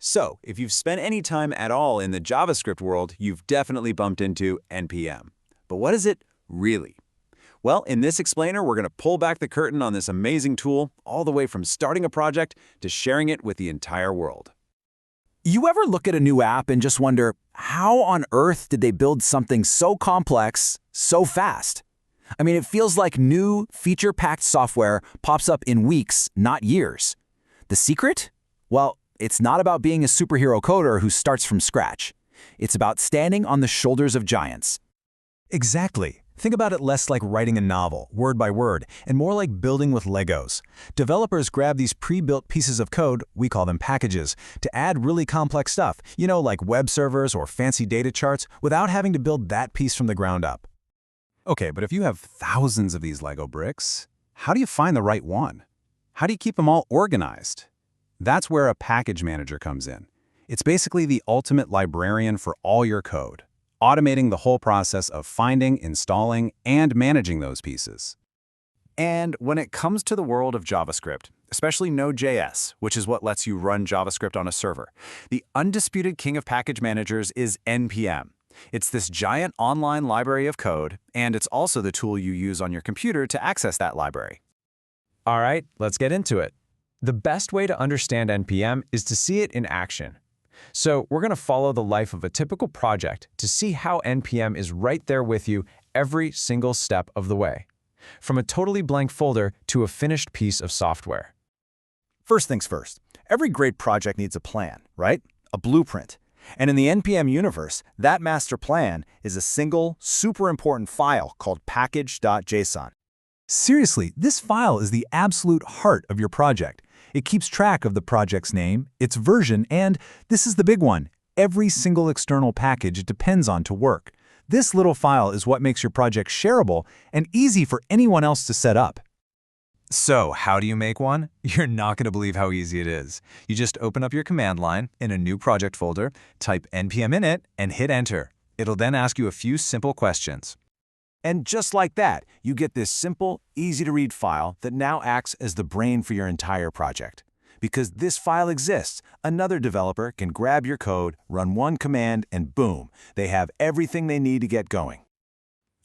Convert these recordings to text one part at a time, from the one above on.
So, if you've spent any time at all in the JavaScript world, you've definitely bumped into NPM. But what is it really? Well, in this explainer, we're going to pull back the curtain on this amazing tool, all the way from starting a project to sharing it with the entire world. You ever look at a new app and just wonder, how on earth did they build something so complex, so fast? I mean, it feels like new, feature-packed software pops up in weeks, not years. The secret? Well, it's not about being a superhero coder who starts from scratch. It's about standing on the shoulders of giants. Exactly. Think about it less like writing a novel, word by word, and more like building with Legos. Developers grab these pre-built pieces of code, we call them packages, to add really complex stuff, like web servers or fancy data charts, without having to build that piece from the ground up. Okay, but if you have thousands of these Lego bricks, how do you find the right one? How do you keep them all organized? That's where a package manager comes in. It's basically the ultimate librarian for all your code, automating the whole process of finding, installing, and managing those pieces. And when it comes to the world of JavaScript, especially Node.js, which is what lets you run JavaScript on a server, the undisputed king of package managers is NPM. It's this giant online library of code, and it's also the tool you use on your computer to access that library. All right, let's get into it. The best way to understand NPM is to see it in action. So we're going to follow the life of a typical project to see how NPM is right there with you every single step of the way, from a totally blank folder to a finished piece of software. First things first, every great project needs a plan, right? A blueprint. And in the NPM universe, that master plan is a single, super important file called package.json. Seriously, this file is the absolute heart of your project. It keeps track of the project's name, its version, and, this is the big one, every single external package it depends on to work. This little file is what makes your project shareable and easy for anyone else to set up. So, how do you make one? You're not going to believe how easy it is. You just open up your command line in a new project folder, type npm in it, and hit enter. It'll then ask you a few simple questions. And just like that, you get this simple, easy-to-read file that now acts as the brain for your entire project. Because this file exists, another developer can grab your code, run one command, and boom, they have everything they need to get going.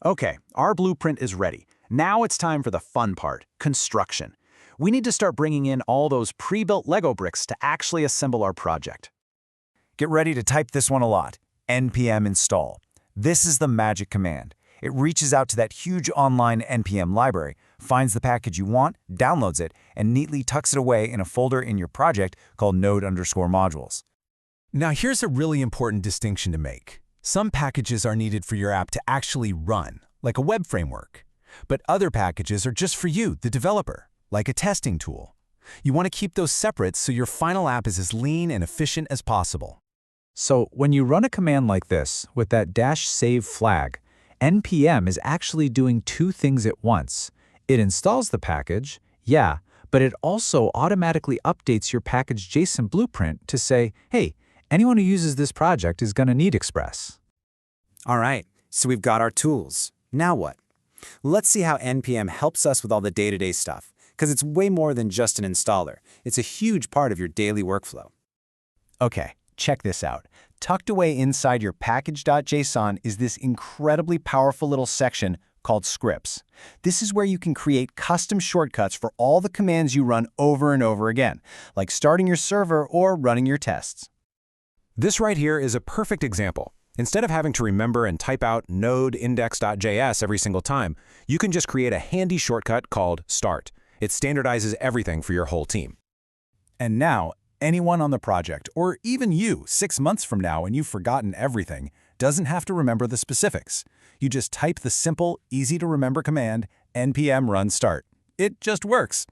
Okay, our blueprint is ready. Now it's time for the fun part, construction. We need to start bringing in all those pre-built Lego bricks to actually assemble our project. Get ready to type this one a lot, npm install. This is the magic command. It reaches out to that huge online NPM library, finds the package you want, downloads it, and neatly tucks it away in a folder in your project called node_modules. Now here's a really important distinction to make. Some packages are needed for your app to actually run, like a web framework. But other packages are just for you, the developer, like a testing tool. You want to keep those separate so your final app is as lean and efficient as possible. So when you run a command like this with that -save flag, NPM is actually doing two things at once. It installs the package, yeah, but it also automatically updates your package.json blueprint to say, hey, anyone who uses this project is going to need Express. All right, so we've got our tools. Now what? Let's see how NPM helps us with all the day-to-day stuff, because it's way more than just an installer. It's a huge part of your daily workflow. Okay, check this out. Tucked away inside your package.json is this incredibly powerful little section called scripts. This is where you can create custom shortcuts for all the commands you run over and over again, like starting your server or running your tests. This right here is a perfect example. Instead of having to remember and type out node index.js every single time, you can just create a handy shortcut called start. It standardizes everything for your whole team. And now, anyone on the project, or even you 6 months from now when you've forgotten everything, doesn't have to remember the specifics. You just type the simple, easy-to-remember command, npm run start. It just works.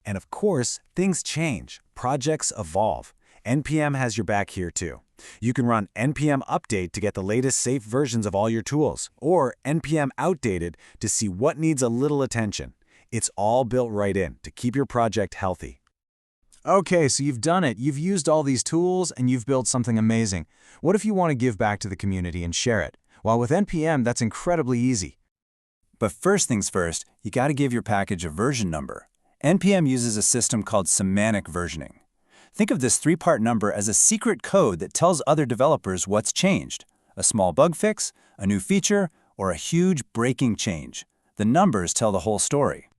And of course, things change. Projects evolve. NPM has your back here too. You can run npm update to get the latest safe versions of all your tools, or npm outdated to see what needs a little attention. It's all built right in to keep your project healthy. Okay, so you've done it. You've used all these tools and you've built something amazing. What if you want to give back to the community and share it? Well, with NPM, that's incredibly easy. But first things first, you got to give your package a version number. NPM uses a system called semantic versioning. Think of this three-part number as a secret code that tells other developers what's changed. A small bug fix, a new feature, or a huge breaking change. The numbers tell the whole story.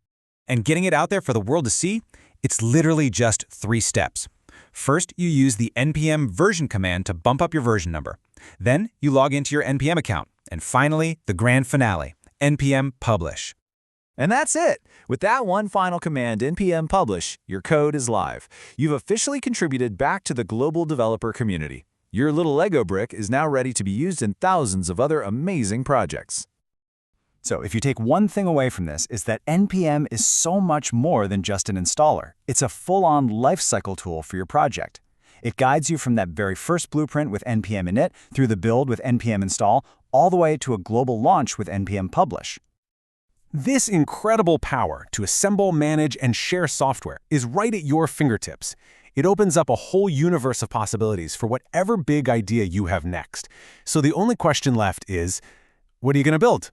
And getting it out there for the world to see? It's literally just 3 steps. First, you use the npm version command to bump up your version number. Then, you log into your npm account. And finally, the grand finale, npm publish. And that's it! With that one final command, npm publish, your code is live. You've officially contributed back to the global developer community. Your little Lego brick is now ready to be used in thousands of other amazing projects. So if you take one thing away from this, is that NPM is so much more than just an installer. It's a full-on lifecycle tool for your project. It guides you from that very first blueprint with npm init, through the build with npm install, all the way to a global launch with npm publish. This incredible power to assemble, manage, and share software is right at your fingertips. It opens up a whole universe of possibilities for whatever big idea you have next. So the only question left is, what are you going to build?